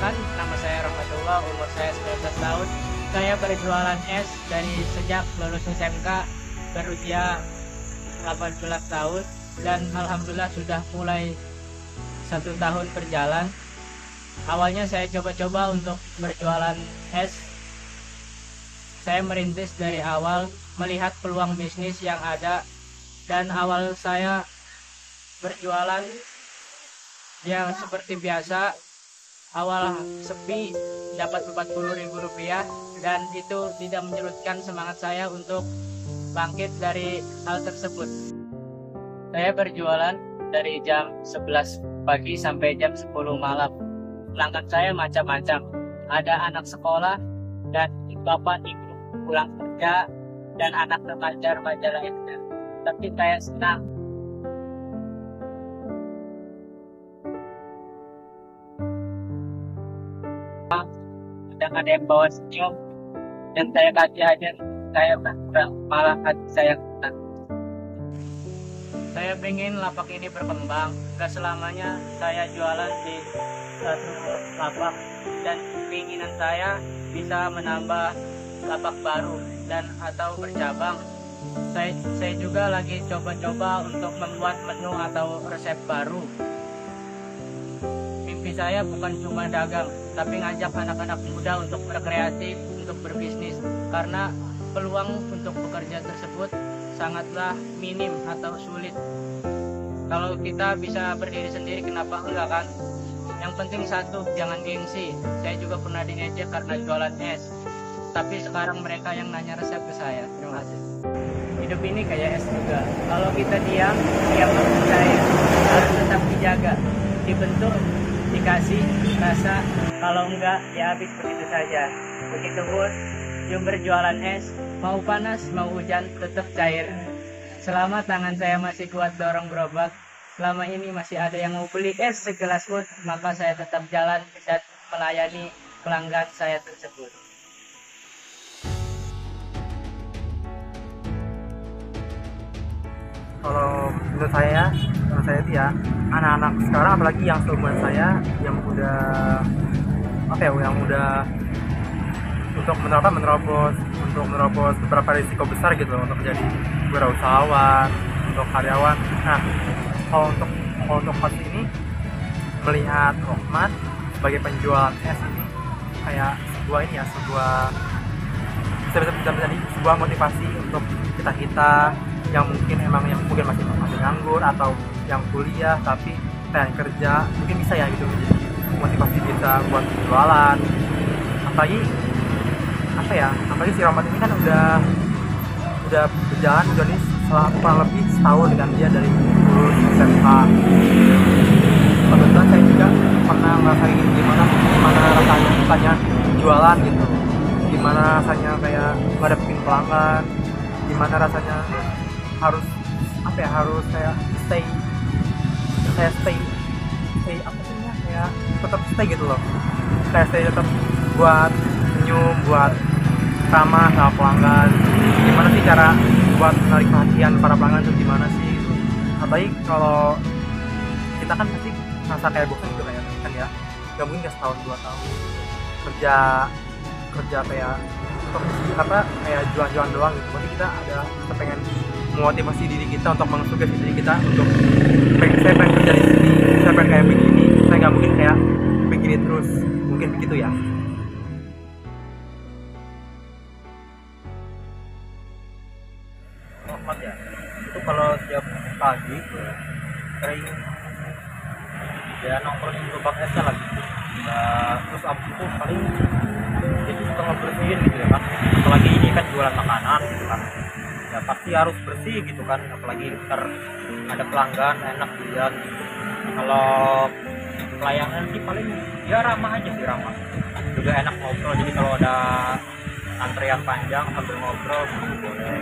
Perkenalkan, nama saya Rahmatullah, umur saya 19 tahun. Saya berjualan es dari sejak lulus SMK berusia 18 tahun dan alhamdulillah sudah mulai 1 tahun berjalan. Awalnya saya coba-coba untuk berjualan es. Saya merintis dari awal, melihat peluang bisnis yang ada, dan awal saya berjualan yang seperti biasa. Awal sepi dapat Rp40.000 dan itu tidak menyurutkan semangat saya untuk bangkit dari hal tersebut. Saya berjualan dari jam 11 pagi sampai jam 10 malam. Pelanggan saya macam-macam. Ada anak sekolah dan bapak ibu pulang kerja dan anak remaja lainnya. Tapi saya senang sedang ada yang bawa senyum dan saya kasih aja, saya berkurang, malah hati saya senang. Saya pengen lapak ini berkembang, gak selamanya saya jualan di satu lapak, dan keinginan saya bisa menambah lapak baru dan atau bercabang. Saya juga lagi coba-coba untuk membuat menu atau resep baru. Mimpi saya bukan cuma dagang, tapi ngajak anak-anak muda untuk berkreasi, untuk berbisnis, karena peluang untuk bekerja tersebut sangatlah minim atau sulit. Kalau kita bisa berdiri sendiri, kenapa enggak kan? Yang penting satu, jangan gengsi. Saya juga pernah diejek karena jualan es, tapi sekarang mereka yang nanya resep ke saya. Terima kasih. hidup ini kayak es juga. Kalau kita diam, dia bakal cair. Harus tetap dijaga, dibentuk, dikasih rasa. Kalau enggak, ya habis begitu saja. Begitu bos, yang berjualan es, mau panas, mau hujan, tetap cair. Selama tangan saya masih kuat dorong gerobak, selama ini masih ada yang mau beli es segelas pun, maka saya tetap jalan dan melayani pelanggan saya tersebut. Kalau menurut saya itu ya, anak-anak sekarang apalagi yang seumuran saya yang udah yang udah untuk menerobos beberapa risiko besar gitu loh, untuk jadi wirausahawan, untuk karyawan. Nah, kalau untuk pas ini melihat Rohman sebagai penjual es ini kayak sebuah bisa menjadi sebuah motivasi untuk kita yang mungkin masih nganggur atau yang kuliah tapi pengen kerja, mungkin bisa ya gitu menjadi motivasi kita buat jualan. Apalagi si Rohman ini kan udah berjalan jadi kurang lebih setahun dengan dia dari lulus SMK. Kebetulan saya juga pernah ngerasain gimana rasanya jualan gitu, gimana rasanya kayak ngadepin pelanggan, gimana rasanya harus kayak stay tetap stay gitu loh, kayak stay tetap buat senyum, buat ramah sama pelanggan. Gimana sih cara buat menarik perhatian para pelanggan tuh, gimana sih gitu. Apalagi kalau kita kan pasti ngerasa kayak bosan gitu kan ya, gak mungkin gak setahun 2 tahun kerja kayak kayak jualan doang gitu. Pasti kita pengen memotivasi diri kita untuk mensugesti diri kita untuk saya pengen kerja di sini, saya pengen kayak begini, saya nggak mungkin kayak begini terus, mungkin begitu ya. Rahmat ya, itu kalau tiap pagi sering ya nongkrong di gerobak esnya lagi. Nah, terus abis itu paling jadi suka ngebersihin gitu ya kan, apalagi ini kan jualan makanan gitu kan, ya pasti harus bersih gitu kan, apalagi ntar ada pelanggan enak dilihat gitu. Kalau pelayanan sih paling ya ramah aja sih, ramah juga, enak ngobrol. Jadi kalau ada antrian panjang sambil ngobrol gitu boleh.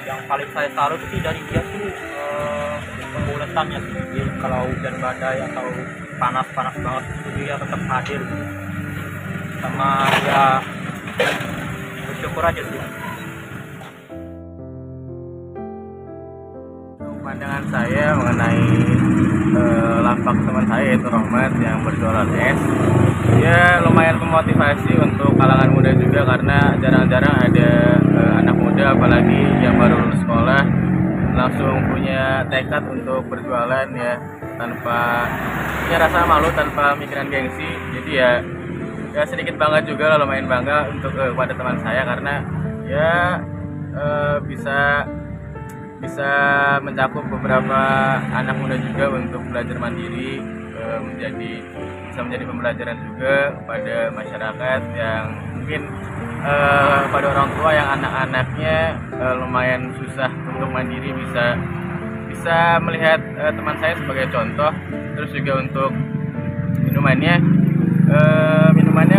Yang paling saya salut sih dari dia tuh kebuletannya sih. Jadi kalau hujan badai atau panas banget itu dia tetap hadir gitu. Sama ya bersyukur aja sih. Pandangan saya mengenai lapak teman saya yaitu Rohman yang berjualan es, ya lumayan memotivasi untuk kalangan muda juga, karena jarang-jarang ada anak muda apalagi yang baru lulus sekolah langsung punya tekad untuk berjualan ya, tanpa punya rasa malu, tanpa mikiran gengsi. Jadi ya sedikit bangga juga, lumayan bangga untuk pada teman saya, karena ya bisa mencakup beberapa anak muda juga untuk belajar mandiri, bisa menjadi pembelajaran juga kepada masyarakat yang mungkin pada orang tua yang anak-anaknya lumayan susah untuk mandiri, bisa melihat teman saya sebagai contoh. Terus juga untuk minumannya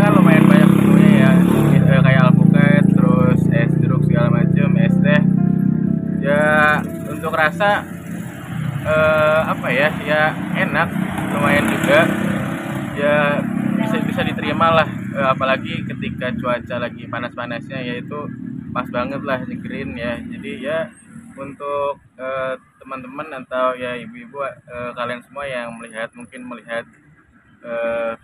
kan lumayan banyak menunya ya, kayak alpukat, terus es jeruk segala macam, es teh. Ya untuk rasa ya enak, lumayan juga ya, bisa diterima lah, apalagi ketika cuaca lagi panas-panasnya, yaitu pas banget lah, segerin ya. Jadi ya untuk teman-teman atau ya ibu-ibu, kalian semua yang mungkin melihat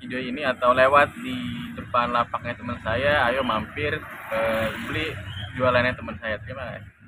video ini atau lewat di depan lapaknya teman saya, ayo mampir beli jualannya teman saya. Terima kasih.